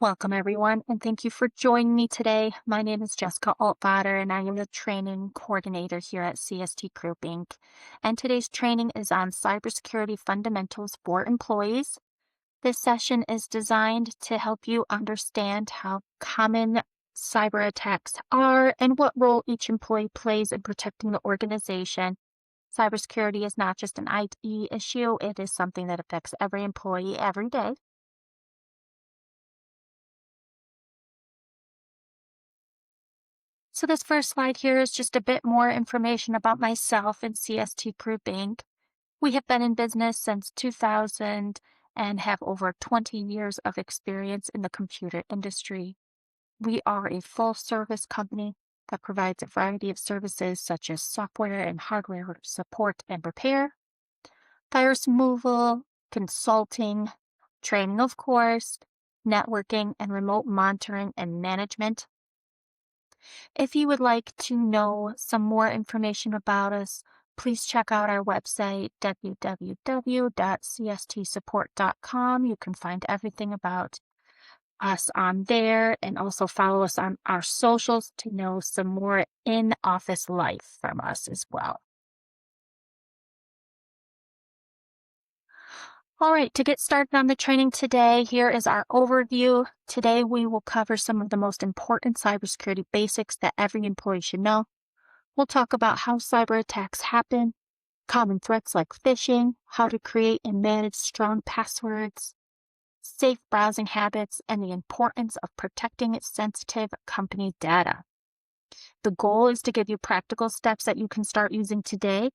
Welcome, everyone, and thank you for joining me today. My name is Jessica Altvater, and I am the training coordinator here at CST Group Inc. And today's training is on cybersecurity fundamentals for employees. This session is designed to help you understand how common cyber attacks are and what role each employee plays in protecting the organization. Cybersecurity is not just an IT issue, it is something that affects every employee every day. So this first slide here is just a bit more information about myself and CST Group Inc. We have been in business since 2000 and have over 20 years of experience in the computer industry. We are a full service company that provides a variety of services such as software and hardware support and repair, virus removal, consulting, training, of course, networking and remote monitoring and management. If you would like to know some more information about us, please check out our website, www.cstsupport.com. You can find everything about us on there and also follow us on our socials to know some more in-office life from us as well. All right, to get started on the training today, here is our overview. Today, we will cover some of the most important cybersecurity basics that every employee should know. We'll talk about how cyber attacks happen, common threats like phishing, how to create and manage strong passwords, safe browsing habits, and the importance of protecting sensitive company data. The goal is to give you practical steps that you can start using today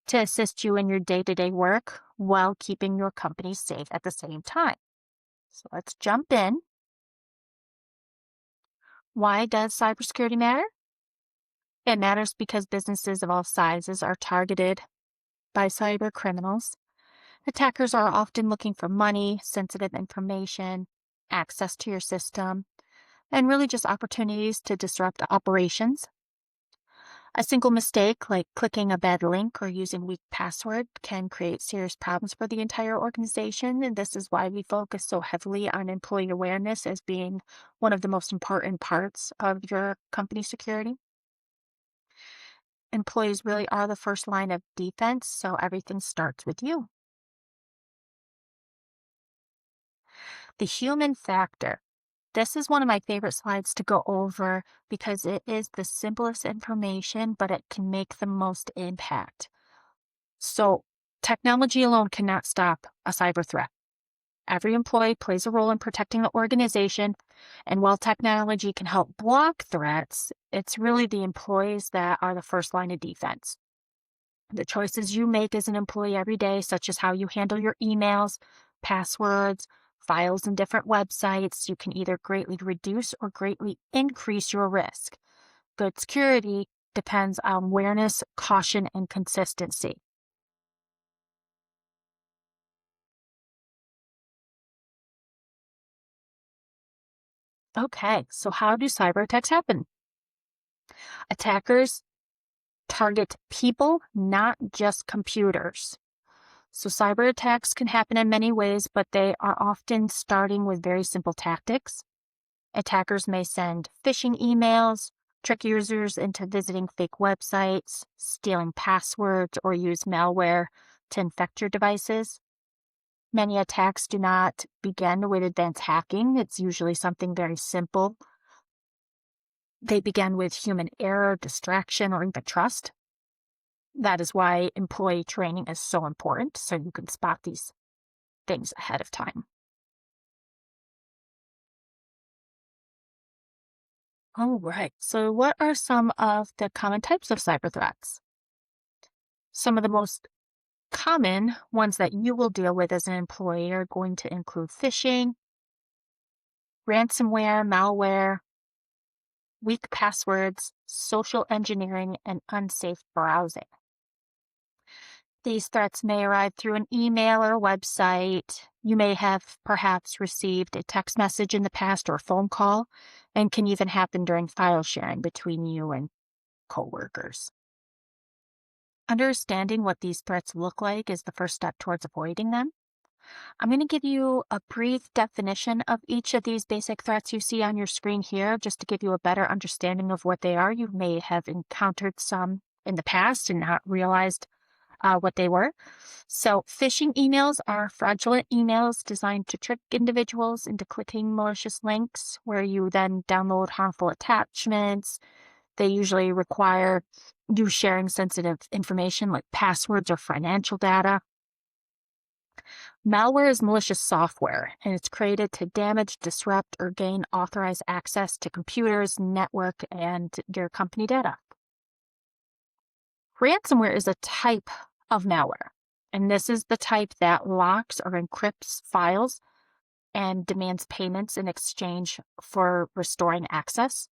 to assist you in your day-to-day work while keeping your company safe at the same time. So let's jump in. Why does cybersecurity matter? It matters because businesses of all sizes are targeted by cyber criminals. Attackers are often looking for money, sensitive information, access to your system, and really just opportunities to disrupt operations. A single mistake, like clicking a bad link or using weak password, can create serious problems for the entire organization. And this is why we focus so heavily on employee awareness as being one of the most important parts of your company security. Employees really are the first line of defense, so everything starts with you. The human factor. This is one of my favorite slides to go over because it is the simplest information, but it can make the most impact. So, technology alone cannot stop a cyber threat. Every employee plays a role in protecting the organization, and while technology can help block threats, it's really the employees that are the first line of defense. The choices you make as an employee every day, such as how you handle your emails, passwords, files, and different websites, you can either greatly reduce or greatly increase your risk. Good security depends on awareness, caution, and consistency. Okay, so how do cyber attacks happen? Attackers target people, not just computers. So cyber attacks can happen in many ways, but they are often starting with very simple tactics. Attackers may send phishing emails, trick users into visiting fake websites, stealing passwords, or use malware to infect your devices. Many attacks do not begin with advanced hacking. It's usually something very simple. They begin with human error, distraction, or even trust. That is why employee training is so important, so you can spot these things ahead of time. All right. So, what are some of the common types of cyber threats? Some of the most common ones that you will deal with as an employee are going to include phishing, ransomware, malware, weak passwords, social engineering, and unsafe browsing. These threats may arrive through an email or a website. You may have perhaps received a text message in the past or a phone call, and can even happen during file sharing between you and coworkers. Understanding what these threats look like is the first step towards avoiding them. I'm going to give you a brief definition of each of these basic threats you see on your screen here, just to give you a better understanding of what they are. You may have encountered some in the past and not realized what they were. So, phishing emails are fraudulent emails designed to trick individuals into clicking malicious links where you then download harmful attachments. They usually require you sharing sensitive information like passwords or financial data. Malware is malicious software, and it's created to damage, disrupt, or gain authorized access to computers, network, and your company data. Ransomware is a type of malware, and this is the type that locks or encrypts files and demands payments in exchange for restoring access.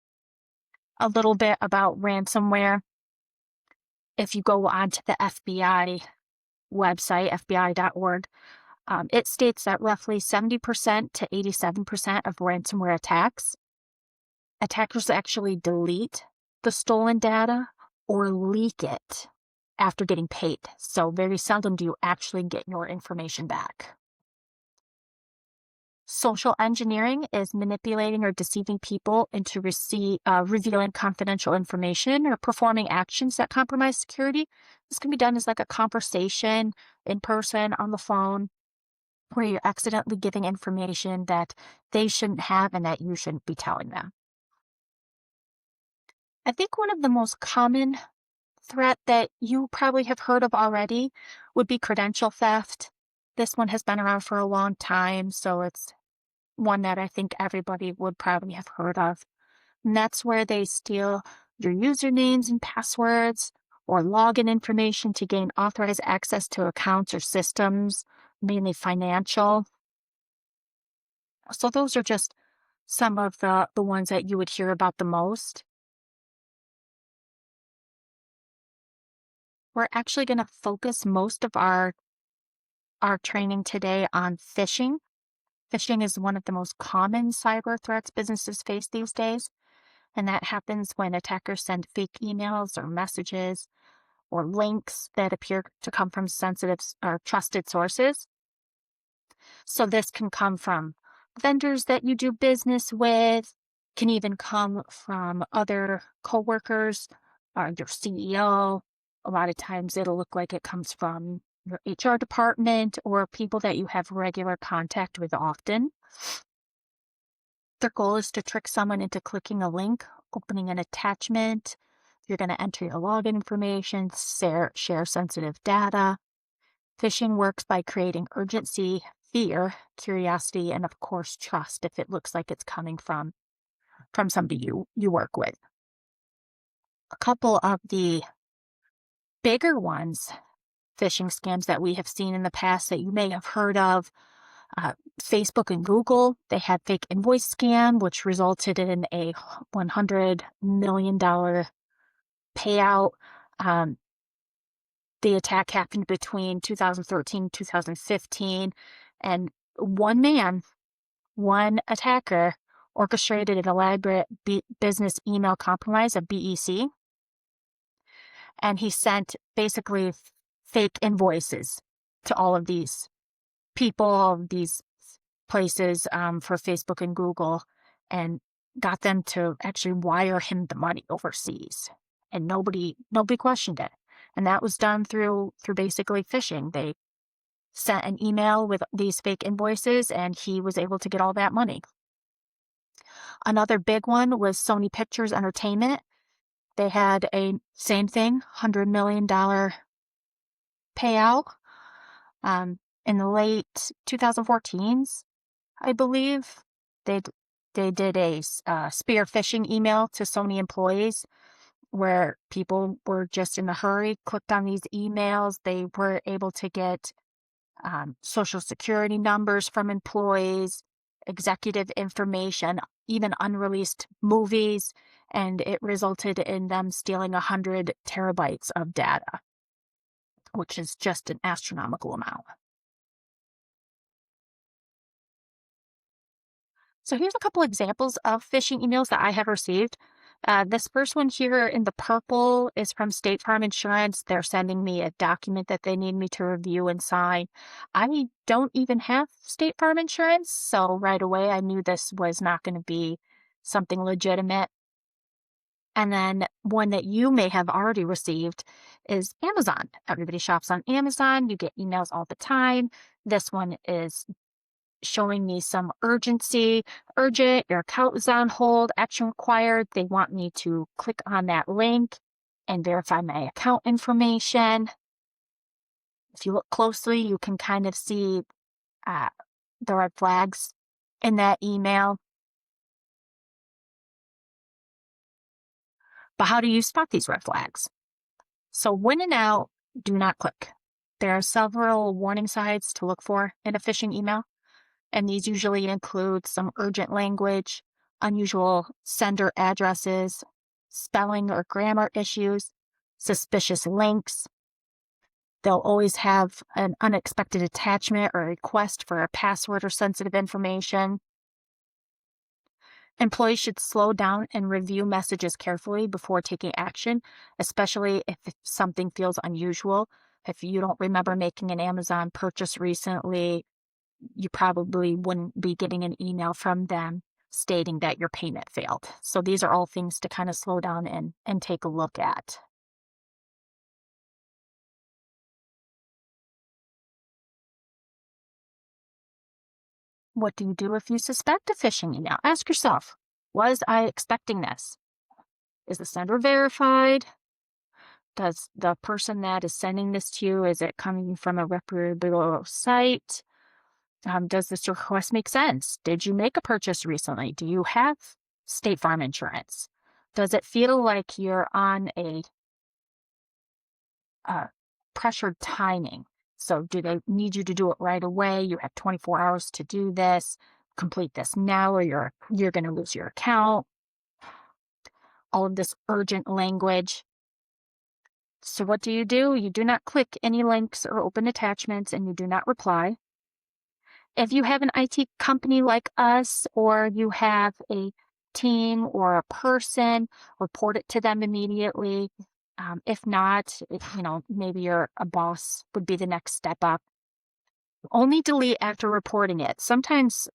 A little bit about ransomware. If you go onto the FBI website, FBI.org, it states that roughly 70% to 87% of ransomware attacks, attackers actually delete the stolen data or leak it after getting paid. So very seldom do you actually get your information back. Social engineering is manipulating or deceiving people into revealing confidential information or performing actions that compromise security. This can be done as like a conversation in person, on the phone, where you're accidentally giving information that they shouldn't have and that you shouldn't be telling them. I think one of the most common threat that you probably have heard of already would be credential theft. This one has been around for a long time, so it's one that I think everybody would probably have heard of. And that's where they steal your usernames and passwords or login information to gain authorized access to accounts or systems, mainly financial. So those are just some of the ones that you would hear about the most. We're actually going to focus most of our training today on phishing. Phishing is one of the most common cyber threats businesses face these days, and that happens when attackers send fake emails or messages or links that appear to come from sensitive or trusted sources. So this can come from vendors that you do business with, can even come from other coworkers or your CEO. A lot of times it'll look like it comes from your HR department or people that you have regular contact with often. Their goal is to trick someone into clicking a link, opening an attachment. You're going to enter your login information, share sensitive data. Phishing works by creating urgency, fear, curiosity, and of course, trust if it looks like it's coming from somebody you work with. A couple of the bigger ones, phishing scams that we have seen in the past that you may have heard of, Facebook and Google, they had fake invoice scam, which resulted in a $100 million payout. Um, the attack happened between 2013 and 2015, and one attacker orchestrated an elaborate business email compromise, a BEC, and he sent basically fake invoices to all of these people, all of these places for Facebook and Google, and got them to actually wire him the money overseas. And nobody questioned it. And that was done through basically phishing. They sent an email with these fake invoices, and he was able to get all that money. Another big one was Sony Pictures Entertainment. They had a same thing, $100 million payout in the late 2014s, I believe. They did a spear phishing email to Sony employees where people were just in a hurry, clicked on these emails. They were able to get social security numbers from employees, executive information, even unreleased movies, and it resulted in them stealing 100 terabytes of data, which is just an astronomical amount. So here's a couple examples of phishing emails that I have received. This first one here in the purple is from State Farm Insurance. They're sending me a document that they need me to review and sign. I don't even have State Farm Insurance, so right away I knew this was not going to be something legitimate. And then one that you may have already received is Amazon. Everybody shops on Amazon. You get emails all the time. This one is showing me some urgency. Urgent, your account is on hold, action required. They want me to click on that link and verify my account information. If you look closely, you can kind of see uh, the red flags in that email. But how do you spot these red flags? So when in doubt, do not click. There are several warning signs to look for in a phishing email, and these usually include some urgent language, unusual sender addresses, spelling or grammar issues, suspicious links. They'll always have an unexpected attachment or request for a password or sensitive information. Employees should slow down and review messages carefully before taking action, especially if something feels unusual. If you don't remember making an Amazon purchase recently, you probably wouldn't be getting an email from them stating that your payment failed. So these are all things to kind of slow down and take a look at. What do you do if you suspect a phishing email? Ask yourself, was I expecting this? Is the sender verified? Does the person that is sending this to you, is it coming from a reputable site? Does this request make sense? Did you make a purchase recently? Do you have State Farm insurance? Does it feel like you're on a pressured timing? So do they need you to do it right away? You have 24 hours to do this. Complete this now or you're going to lose your account. All of this urgent language. So what do? You do not click any links or open attachments, and you do not reply. If you have an IT company like us, or you have a team or a person, report it to them immediately. If not, maybe a boss would be the next step up. Only delete after reporting it. Sometimes,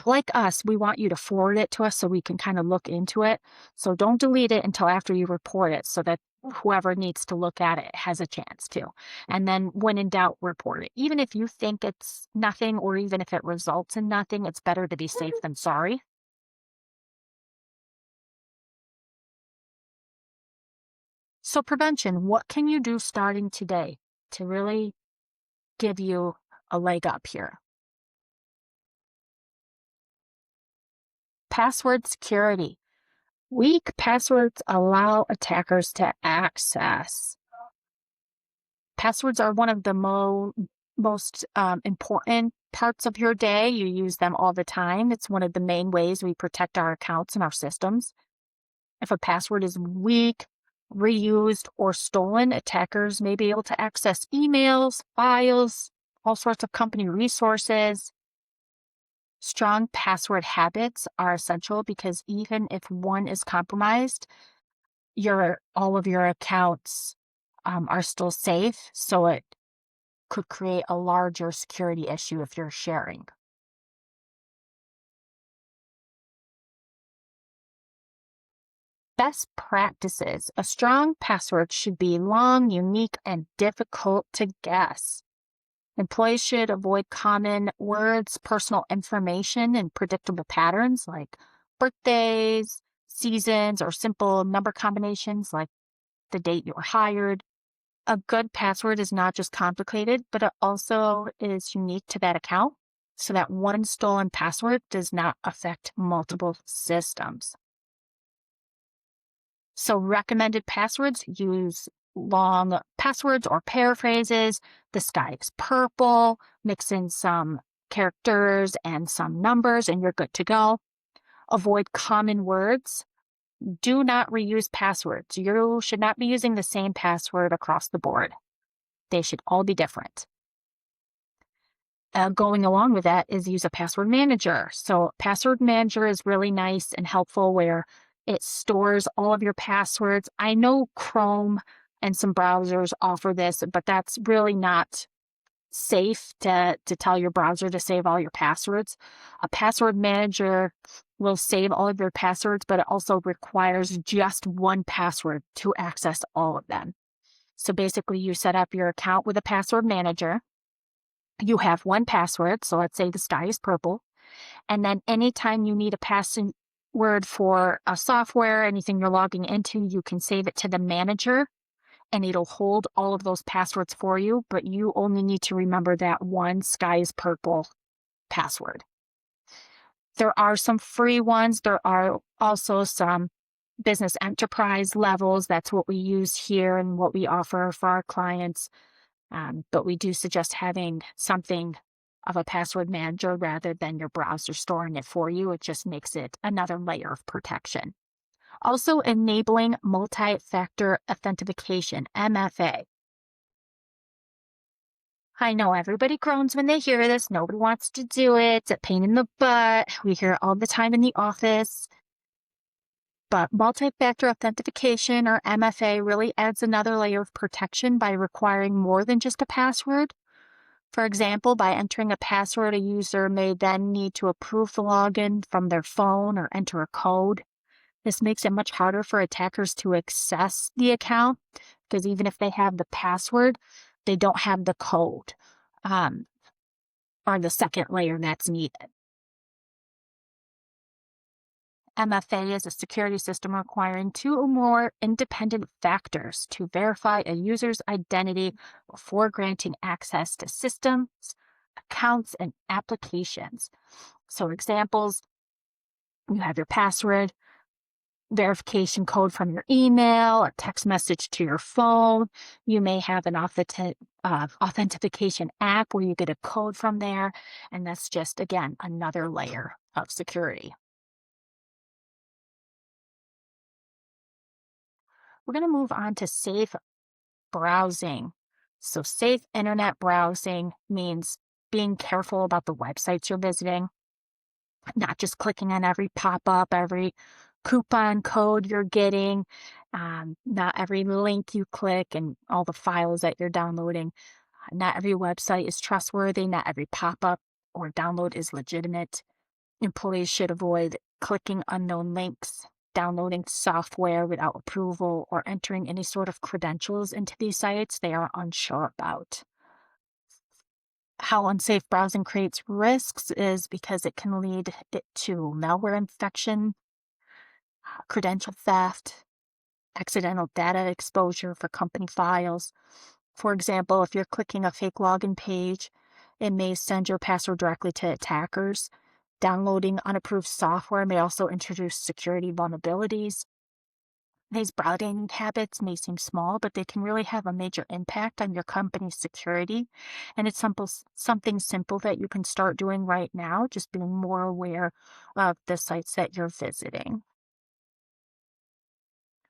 like us, we want you to forward it to us so we can kind of look into it. So don't delete it until after you report it so that whoever needs to look at it has a chance to. And then when in doubt, report it. Even if you think it's nothing, or even if it results in nothing, it's better to be safe than sorry. So prevention, what can you do starting today to really give you a leg up here? Password security. Weak passwords allow attackers to access. Passwords are one of the most important parts of your day. You use them all the time. It's one of the main ways we protect our accounts and our systems. If a password is weak, reused, or stolen, attackers may be able to access emails, files, all sorts of company resources. Strong password habits are essential because even if one is compromised, all of your accounts are still safe. So it could create a larger security issue if you're sharing. Best practices. A strong password should be long, unique, and difficult to guess. Employees should avoid common words, personal information, and predictable patterns like birthdays, seasons, or simple number combinations like the date you were hired. A good password is not just complicated, but it also is unique to that account so that one stolen password does not affect multiple systems. So recommended passwords, use long passwords or paraphrases. The sky is purple, mix in some characters and some numbers, and you're good to go. Avoid common words. Do not reuse passwords. You should not be using the same password across the board. They should all be different. Going along with that is use a password manager. So password manager is really nice and helpful where It stores all of your passwords. I know Chrome and some browsers offer this, but that's really not safe to tell your browser to save all your passwords. A password manager will save all of your passwords, but it also requires just one password to access all of them. So basically, you set up your account with a password manager. You have one password. So let's say the sky is purple. And then anytime you need a password for a software, anything you're logging into, you can save it to the manager and it'll hold all of those passwords for you, but you only need to remember that one sky is purple password. There are some free ones. There are also some business enterprise levels. That's what we use here and what we offer for our clients. But we do suggest having something of a password manager rather than your browser storing it for you. It just makes it another layer of protection. Also enabling multi-factor authentication, MFA. I know everybody groans when they hear this. Nobody wants to do it. It's a pain in the butt. We hear it all the time in the office. But multi-factor authentication, or MFA, really adds another layer of protection by requiring more than just a password. For example, by entering a password, a user may then need to approve the login from their phone or enter a code. This makes it much harder for attackers to access the account because even if they have the password, they don't have the code um, or the second layer that's needed. MFA is a security system requiring two or more independent factors to verify a user's identity before granting access to systems, accounts, and applications. So examples, you have your password, verification code from your email, a text message to your phone. You may have an authentication app where you get a code from there. And that's just, again, another layer of security. We're going to move on to safe browsing. So safe internet browsing means being careful about the websites you're visiting, not just clicking on every pop-up, every coupon code you're getting, not every link you click and all the files that you're downloading. Not every website is trustworthy. Not every pop-up or download is legitimate. Employees should avoid clicking unknown links, downloading software without approval, or entering any sort of credentials into these sites they are unsure about. How unsafe browsing creates risks is because it can lead it to malware infection, credential theft, accidental data exposure for company files. For example, if you're clicking a fake login page, it may send your password directly to attackers. Downloading unapproved software may also introduce security vulnerabilities. These browsing habits may seem small, but they can really have a major impact on your company's security. And it's something simple that you can start doing right now, just being more aware of the sites that you're visiting.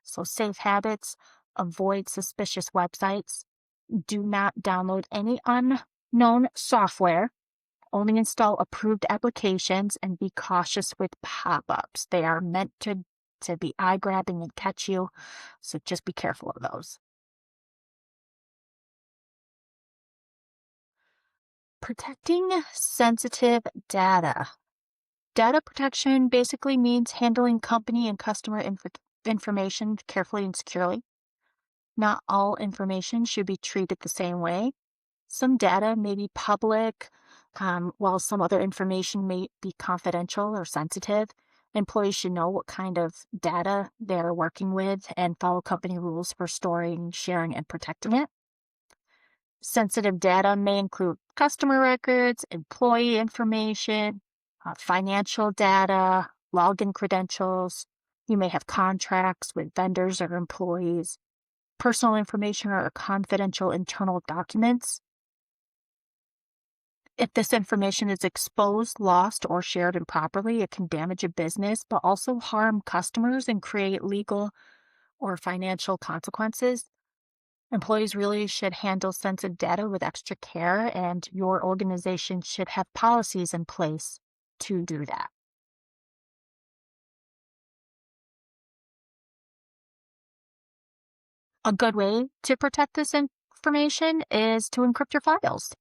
So, safe habits, avoid suspicious websites, do not download any unknown software, only install approved applications, and be cautious with pop-ups. They are meant to be eye-grabbing and catch you, so just be careful of those. Protecting sensitive data. Data protection basically means handling company and customer information carefully and securely. Not all information should be treated the same way. Some data may be public, while some other information may be confidential or sensitive. Employees should know what kind of data they're working with and follow company rules for storing, sharing, and protecting it. Sensitive data may include customer records, employee information, financial data, login credentials. You may have contracts with vendors or employees, personal information, or confidential internal documents. If this information is exposed, lost, or shared improperly, it can damage a business, but also harm customers and create legal or financial consequences. Employees really should handle sensitive data with extra care, and your organization should have policies in place to do that. A good way to protect this information is to encrypt your files.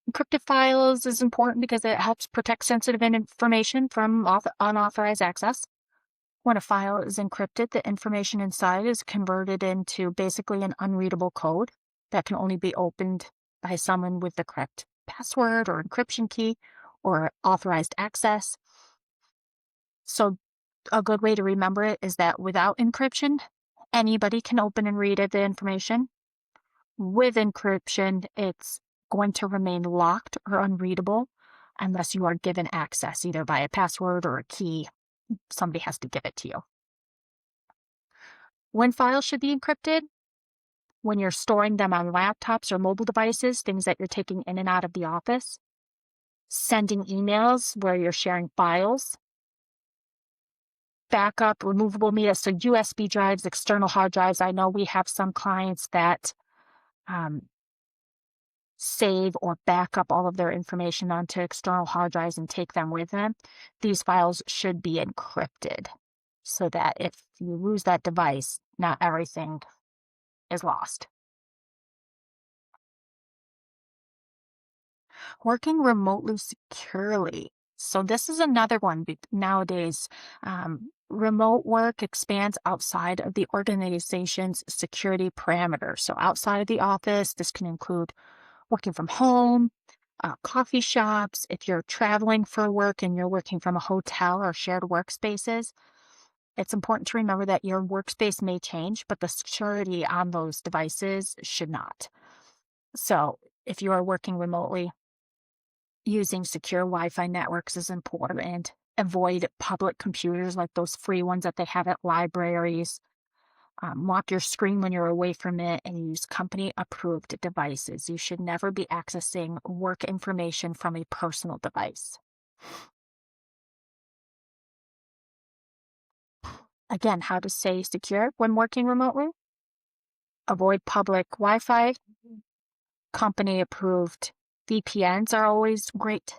Encrypted files is important because it helps protect sensitive information from unauthorized access. When a file is encrypted, the information inside is converted into basically an unreadable code that can only be opened by someone with the correct password or encryption key or authorized access. So, a good way to remember it is that without encryption, anybody can open and read the information. With encryption, it's going to remain locked or unreadable unless you are given access, either by a password or a key. Somebody has to give it to you. When files should be encrypted? When you're storing them on laptops or mobile devices, things that you're taking in and out of the office. Sending emails where you're sharing files. Backup, removable media, so USB drives, external hard drives. I know we have some clients that save or back up all of their information onto external hard drives and take them with them. These files should be encrypted so that if you lose that device, not everything is lost. Working remotely securely. So this is another one nowadays. Remote work expands outside of the organization's security parameters. So outside of the office, this can include working from home, coffee shops. If you're traveling for work and you're working from a hotel or shared workspaces, it's important to remember that your workspace may change, but the security on those devices should not. So if you are working remotely, using secure Wi-Fi networks is important. Avoid public computers like those free ones that they have at libraries. Lock your screen when you're away from it and use company-approved devices. You should never be accessing work information from a personal device. Again, how to stay secure when working remotely? Avoid public Wi-Fi. Company-approved VPNs are always great.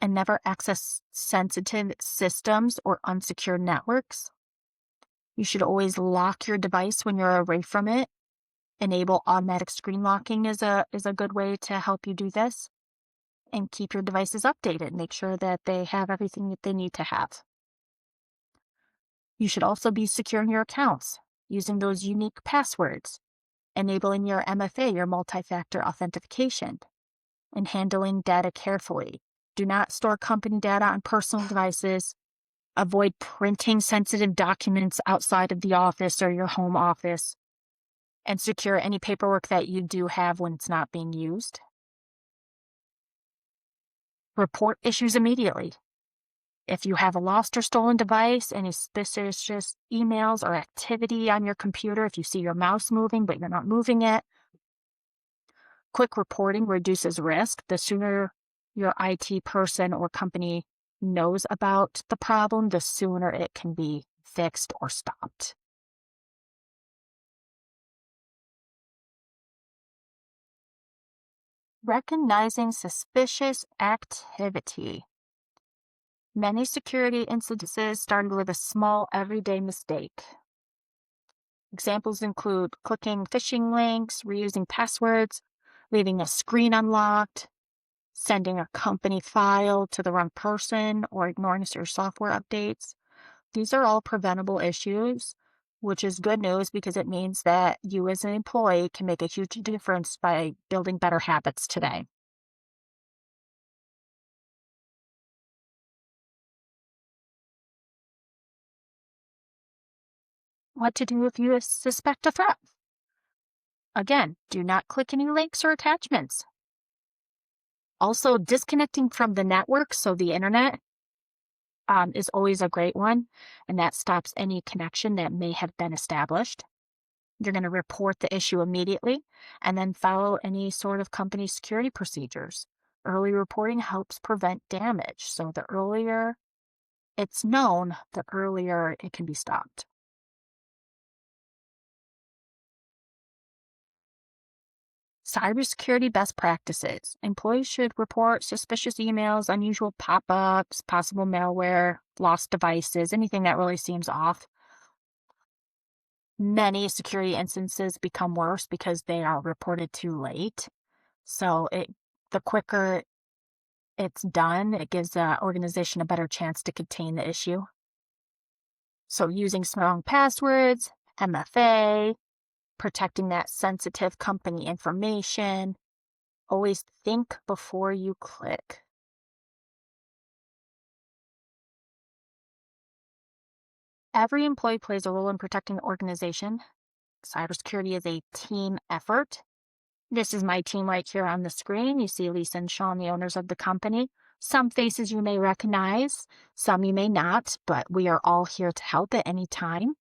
And never access sensitive systems or unsecured networks. You should always lock your device when you're away from it. Enable automatic screen locking is a good way to help you do this. And keep your devices updated. Make sure that they have everything that they need to have. You should also be securing your accounts using those unique passwords, enabling your MFA, your multi-factor authentication, and handling data carefully. Do not store company data on personal devices. Avoid printing sensitive documents outside of the office or your home office. And secure any paperwork that you do have when it's not being used. Report issues immediately. If you have a lost or stolen device, any suspicious emails or activity on your computer, if you see your mouse moving but you're not moving it, quick reporting reduces risk. The sooner your IT person or company knows about the problem, the sooner it can be fixed or stopped. Recognizing suspicious activity. Many security incidents started with a small everyday mistake. Examples include clicking phishing links, reusing passwords, leaving a screen unlocked, sending a company file to the wrong person, or ignoring your software updates. These are all preventable issues, which is good news because it means that you as an employee can make a huge difference by building better habits today. What to do if you suspect a threat? Again, do not click any links or attachments. Also, disconnecting from the network, so the internet, is always a great one, and that stops any connection that may have been established. You're going to report the issue immediately and then follow any sort of company security procedures. Early reporting helps prevent damage, so the earlier it's known, the earlier it can be stopped. Cybersecurity best practices. Employees should report suspicious emails, unusual pop-ups, possible malware, lost devices, anything that really seems off. Many security instances become worse because they are reported too late. So the quicker it's done, it gives the organization a better chance to contain the issue. So using strong passwords, MFA, protecting that sensitive company information. Always think before you click. Every employee plays a role in protecting the organization. Cybersecurity is a team effort. This is my team right here on the screen. You see Lisa and Sean, the owners of the company. Some faces you may recognize, some you may not, but we are all here to help at any time.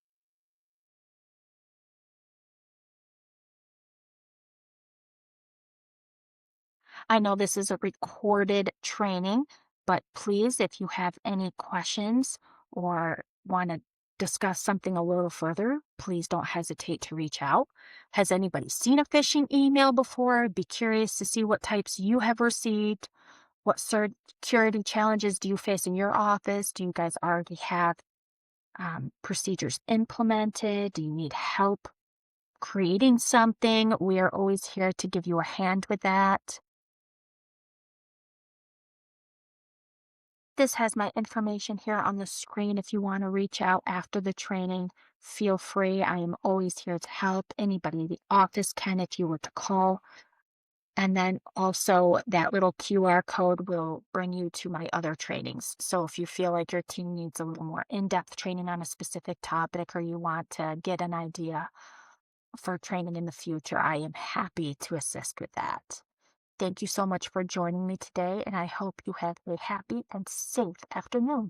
I know this is a recorded training, but please, if you have any questions or want to discuss something a little further, please don't hesitate to reach out. Has anybody seen a phishing email before? Be curious to see what types you have received. What security challenges do you face in your office? Do you guys already have procedures implemented? Do you need help creating something? We are always here to give you a hand with that. This has my information here on the screen. If you want to reach out after the training, feel free. I am always here to help. Anybody in the office can if you were to call. And then also that little QR code will bring you to my other trainings. So if you feel like your team needs a little more in-depth training on a specific topic or you want to get an idea for training in the future, I am happy to assist with that. Thank you so much for joining me today, and I hope you have a happy and safe afternoon.